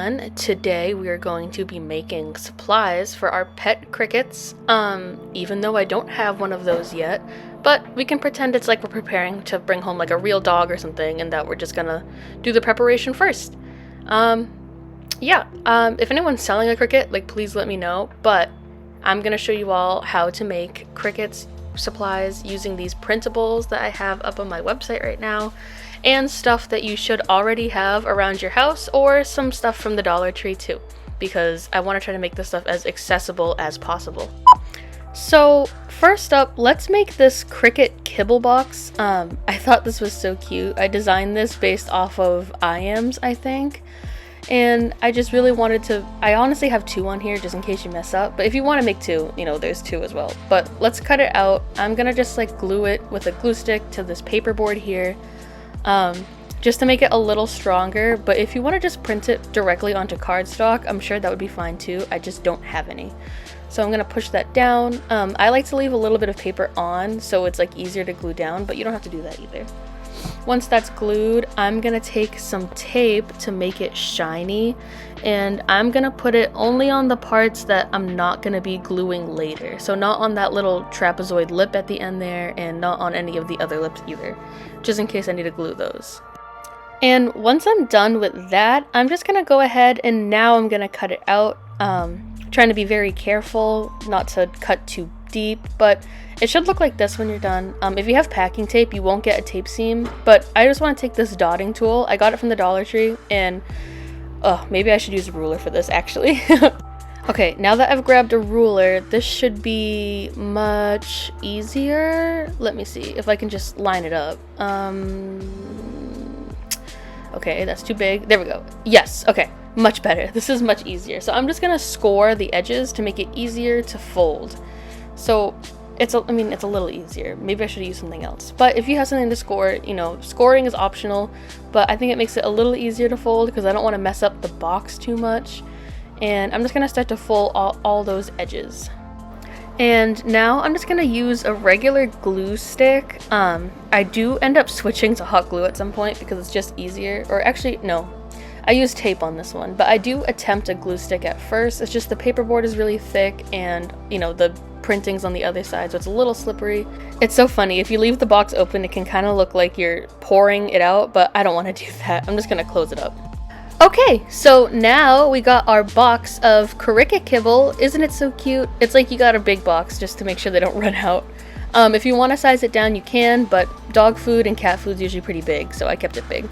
everyone. Today we are going to be making supplies for our pet crickets, even though I don't have one of those yet, but we can pretend it's like we're preparing to bring home like a real dog or something and that we're just gonna do the preparation first. If anyone's selling a cricket, like please let me know, but I'm gonna show you all how to make crickets supplies using these printables that I have up on my website right now, and stuff that you should already have around your house, or some stuff from the Dollar Tree too, because I want to try to make this stuff as accessible as possible. So first up, let's make this cricket kibble box. I thought this was so cute. I designed this based off of IAMs, I think, and I just really wanted to, I honestly have two on here just in case you mess up, but if you want to make two, you know, there's two as well. But let's cut it out. I'm gonna just like glue it with a glue stick to this paperboard here, just to make it a little stronger. But if you want to just print it directly onto cardstock, I'm sure that would be fine too. I just don't have any. So I'm gonna push that down. I like to leave a little bit of paper on so it's like easier to glue down, but you don't have to do that either. Once that's glued, I'm gonna take some tape to make it shiny, and I'm gonna put it only on the parts that I'm not gonna be gluing later. So not on that little trapezoid lip at the end there, and not on any of the other lips either, just in case I need to glue those. And once I'm done with that, I'm just gonna go ahead and now I'm gonna cut it out. Trying to be very careful not to cut too deep, but it should look like this when you're done. If you have packing tape, you won't get a tape seam, but I just want to take this dotting tool. I got it from the Dollar Tree, and maybe I should use a ruler for this actually. Okay, now that I've grabbed a ruler, this should be much easier. Let me see if I can just line it up. Okay, that's too big. There we go. Yes, okay, much better. This is much easier. So I'm just gonna score the edges to make it easier to fold. So it's a little easier. Maybe I should use something else. But if you have something to score, you know, scoring is optional, but I think it makes it a little easier to fold because I don't want to mess up the box too much. And I'm just gonna start to fold all those edges. And now I'm just gonna use a regular glue stick. I do end up switching to hot glue at some point because it's just easier. Or actually, no, I use tape on this one, but I do attempt a glue stick at first. It's just the paperboard is really thick and, you know, the printing's on the other side, so it's a little slippery. It's so funny, if you leave the box open, it can kind of look like you're pouring it out, but I don't want to do that. I'm just gonna close it up. Okay, so now we got our box of cricket kibble. Isn't it so cute? It's like you got a big box just to make sure they don't run out. If you want to size it down, you can, but dog food and cat food is usually pretty big, so I kept it big.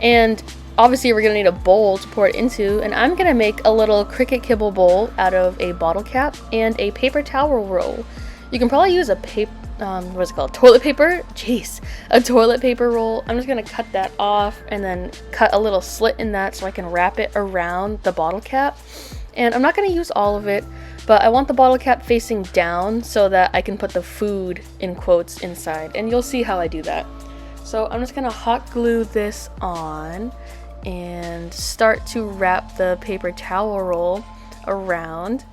And obviously we're gonna need a bowl to pour it into, and I'm gonna make a little cricket kibble bowl out of a bottle cap and a paper towel roll. You can probably use a what's it called? Toilet paper? Jeez, a toilet paper roll. I'm just gonna cut that off and then cut a little slit in that so I can wrap it around the bottle cap. And I'm not gonna use all of it, but I want the bottle cap facing down so that I can put the food in quotes inside, and you'll see how I do that. So I'm just gonna hot glue this on and start to wrap the paper towel roll around,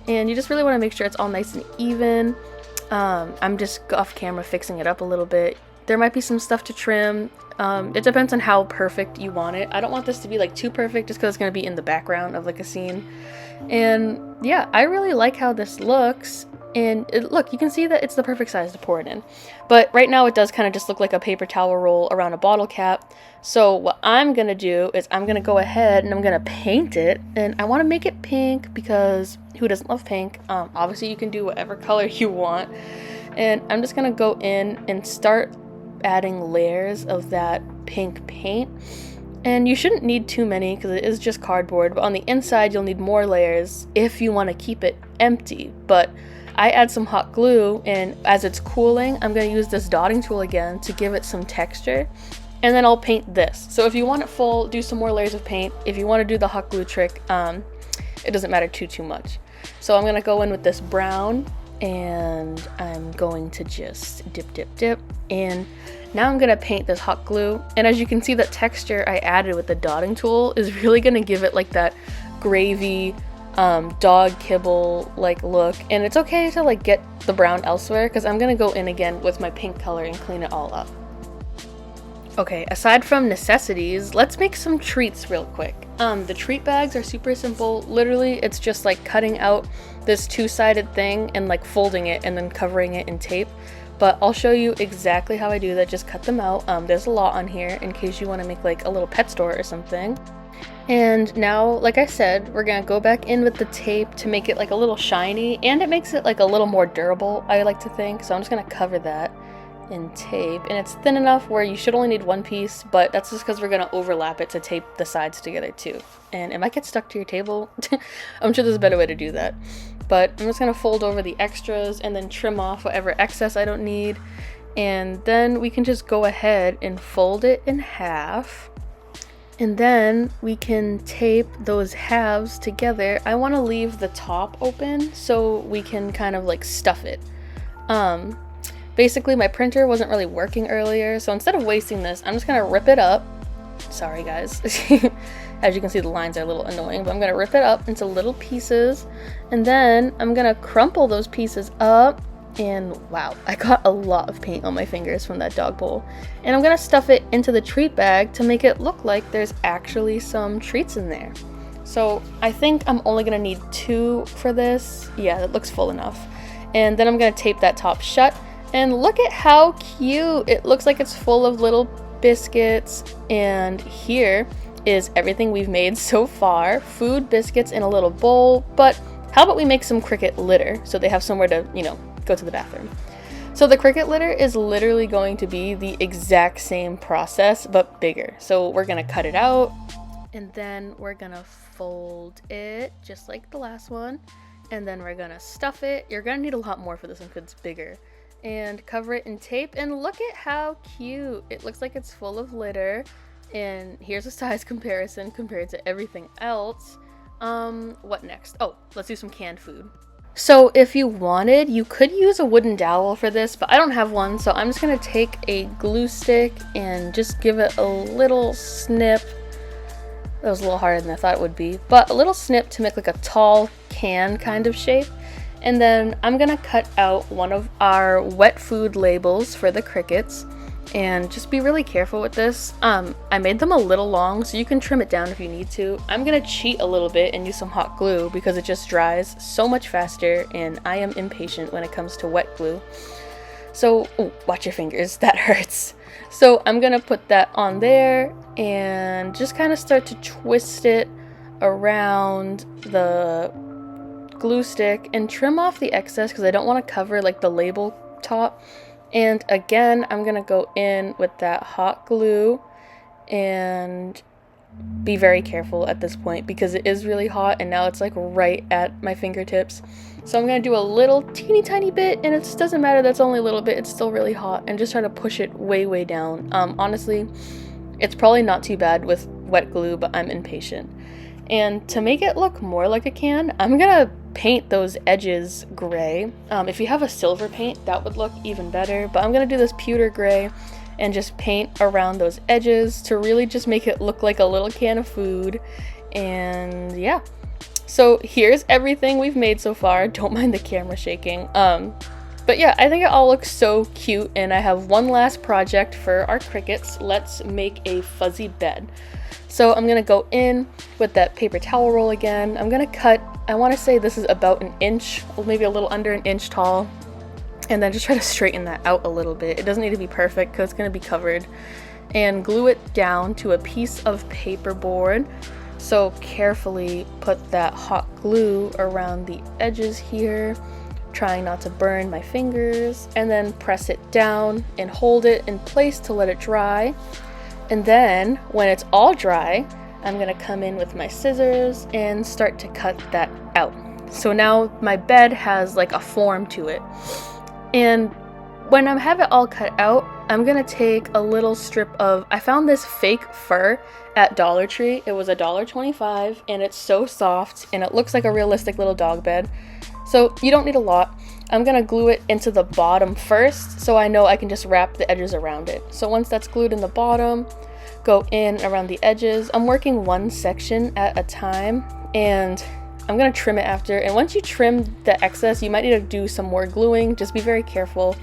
and you just really want to make sure it's all nice and even. I'm just off camera fixing it up a little bit. There might be some stuff to trim. It depends on how perfect you want it. I don't want this to be like too perfect just because it's going to be in the background of like a scene. And yeah, I really like how this looks. And look, you can see that it's the perfect size to pour it in. But right now it does kind of just look like a paper towel roll around a bottle cap. So what I'm going to do is I'm going to go ahead and I'm going to paint it. And I want to make it pink because who doesn't love pink? Obviously you can do whatever color you want. And I'm just going to go in and start adding layers of that pink paint. And you shouldn't need too many because it is just cardboard. But on the inside you'll need more layers if you want to keep it empty. But I add some hot glue, and as it's cooling, I'm going to use this dotting tool again to give it some texture, and then I'll paint this. So if you want it full, do some more layers of paint. If you want to do the hot glue trick, it doesn't matter too much. So I'm going to go in with this brown, and I'm going to just dip, and now I'm going to paint this hot glue. And as you can see, that texture I added with the dotting tool is really going to give it like that gravy, dog kibble like look. And it's okay to like get the brown elsewhere because I'm gonna go in again with my pink color and clean it all up. Okay, aside from necessities, let's make some treats real quick. The treat bags are super simple. Literally, it's just like cutting out this two-sided thing and like folding it and then covering it in tape. But I'll show you exactly how I do that. Just cut them out. There's a lot on here in case you want to make like a little pet store or something. And now, like I said, we're gonna go back in with the tape to make it like a little shiny, and it makes it like a little more durable, I like to think. So I'm just gonna cover that in tape, and it's thin enough where you should only need one piece, but that's just because we're gonna overlap it to tape the sides together too. And it might get stuck to your table. I'm sure there's a better way to do that. But I'm just gonna fold over the extras and then trim off whatever excess I don't need. And then we can just go ahead and fold it in half. And then we can tape those halves together. I want to leave the top open so we can kind of like stuff it. Basically my printer wasn't really working earlier, so instead of wasting this, I'm just gonna rip it up. Sorry guys. As you can see, the lines are a little annoying, but I'm gonna rip it up into little pieces, and then I'm gonna crumple those pieces up. And wow, I got a lot of paint on my fingers from that dog bowl. And I'm gonna stuff it into the treat bag to make it look like there's actually some treats in there. So I think I'm only gonna need 2 for this. Yeah, that looks full enough. And then I'm gonna tape that top shut. And look at how cute! It looks like it's full of little biscuits. And here is everything we've made so far. Food, biscuits in a little bowl. But how about we make some cricket litter so they have somewhere to, you know, go to the bathroom. So the cricket litter is literally going to be the exact same process but bigger. So we're gonna cut it out, and then we're gonna fold it just like the last one, and then we're gonna stuff it. You're gonna need a lot more for this one because it's bigger. And cover it in tape, and look at how cute! It looks like it's full of litter, and here's a size comparison compared to everything else. What next? Oh, let's do some canned food. So if you wanted, you could use a wooden dowel for this, but I don't have one, so I'm just gonna take a glue stick and just give it a little snip. That was a little harder than I thought it would be, but a little snip to make like a tall can kind of shape. And then I'm gonna cut out one of our wet food labels for the crickets, and just be really careful with this. I made them a little long, so you can trim it down if you need to. I'm gonna cheat a little bit and use some hot glue because it just dries so much faster, and I am impatient when it comes to wet glue. So, ooh, watch your fingers, that hurts. So I'm gonna put that on there and just kind of start to twist it around the glue stick and trim off the excess because I don't want to cover like the label top. And again, I'm gonna go in with that hot glue and be very careful at this point because it is really hot and now it's like right at my fingertips. So I'm gonna do a little teeny tiny bit, and it just doesn't matter, that's only a little bit, it's still really hot, and just try to push it way down. Honestly, it's probably not too bad with wet glue, but I'm impatient. And to make it look more like a can, I'm gonna paint those edges gray. If you have a silver paint, that would look even better, but I'm gonna do this pewter gray and just paint around those edges to really just make it look like a little can of food. And yeah, so here's everything we've made so far. Don't mind the camera shaking. But yeah, I think it all looks so cute, and I have one last project for our crickets. Let's make a fuzzy bed. So I'm gonna go in with that paper towel roll again. I'm gonna cut, I wanna say this is about an inch, or maybe a little under an inch tall, and then just try to straighten that out a little bit. It doesn't need to be perfect because it's gonna be covered. And glue it down to a piece of paperboard. So carefully put that hot glue around the edges here, trying not to burn my fingers, and then press it down and hold it in place to let it dry. And then when it's all dry, I'm gonna come in with my scissors and start to cut that out. So now my bed has like a form to it. And when I have it all cut out, I'm gonna take a little strip of, I found this fake fur at Dollar Tree. It was $1.25 and it's so soft and it looks like a realistic little dog bed. So you don't need a lot. I'm gonna glue it into the bottom first so I know I can just wrap the edges around it. So once that's glued in the bottom, go in around the edges. I'm working one section at a time and I'm gonna trim it after. And once you trim the excess, you might need to do some more gluing. Just be very careful.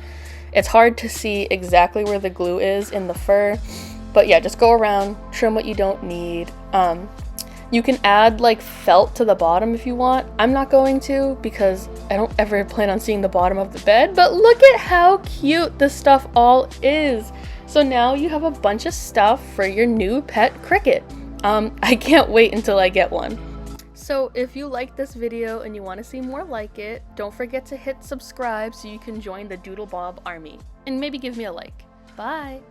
It's hard to see exactly where the glue is in the fur. But yeah, just go around, trim what you don't need. You can add like felt to the bottom if you want. I'm not going to because I don't ever plan on seeing the bottom of the bed, but look at how cute this stuff all is. So now you have a bunch of stuff for your new pet cricket. I can't wait until I get one. So if you like this video and you want to see more like it, don't forget to hit subscribe so you can join the Doodle Bob army. And maybe give me a like. Bye!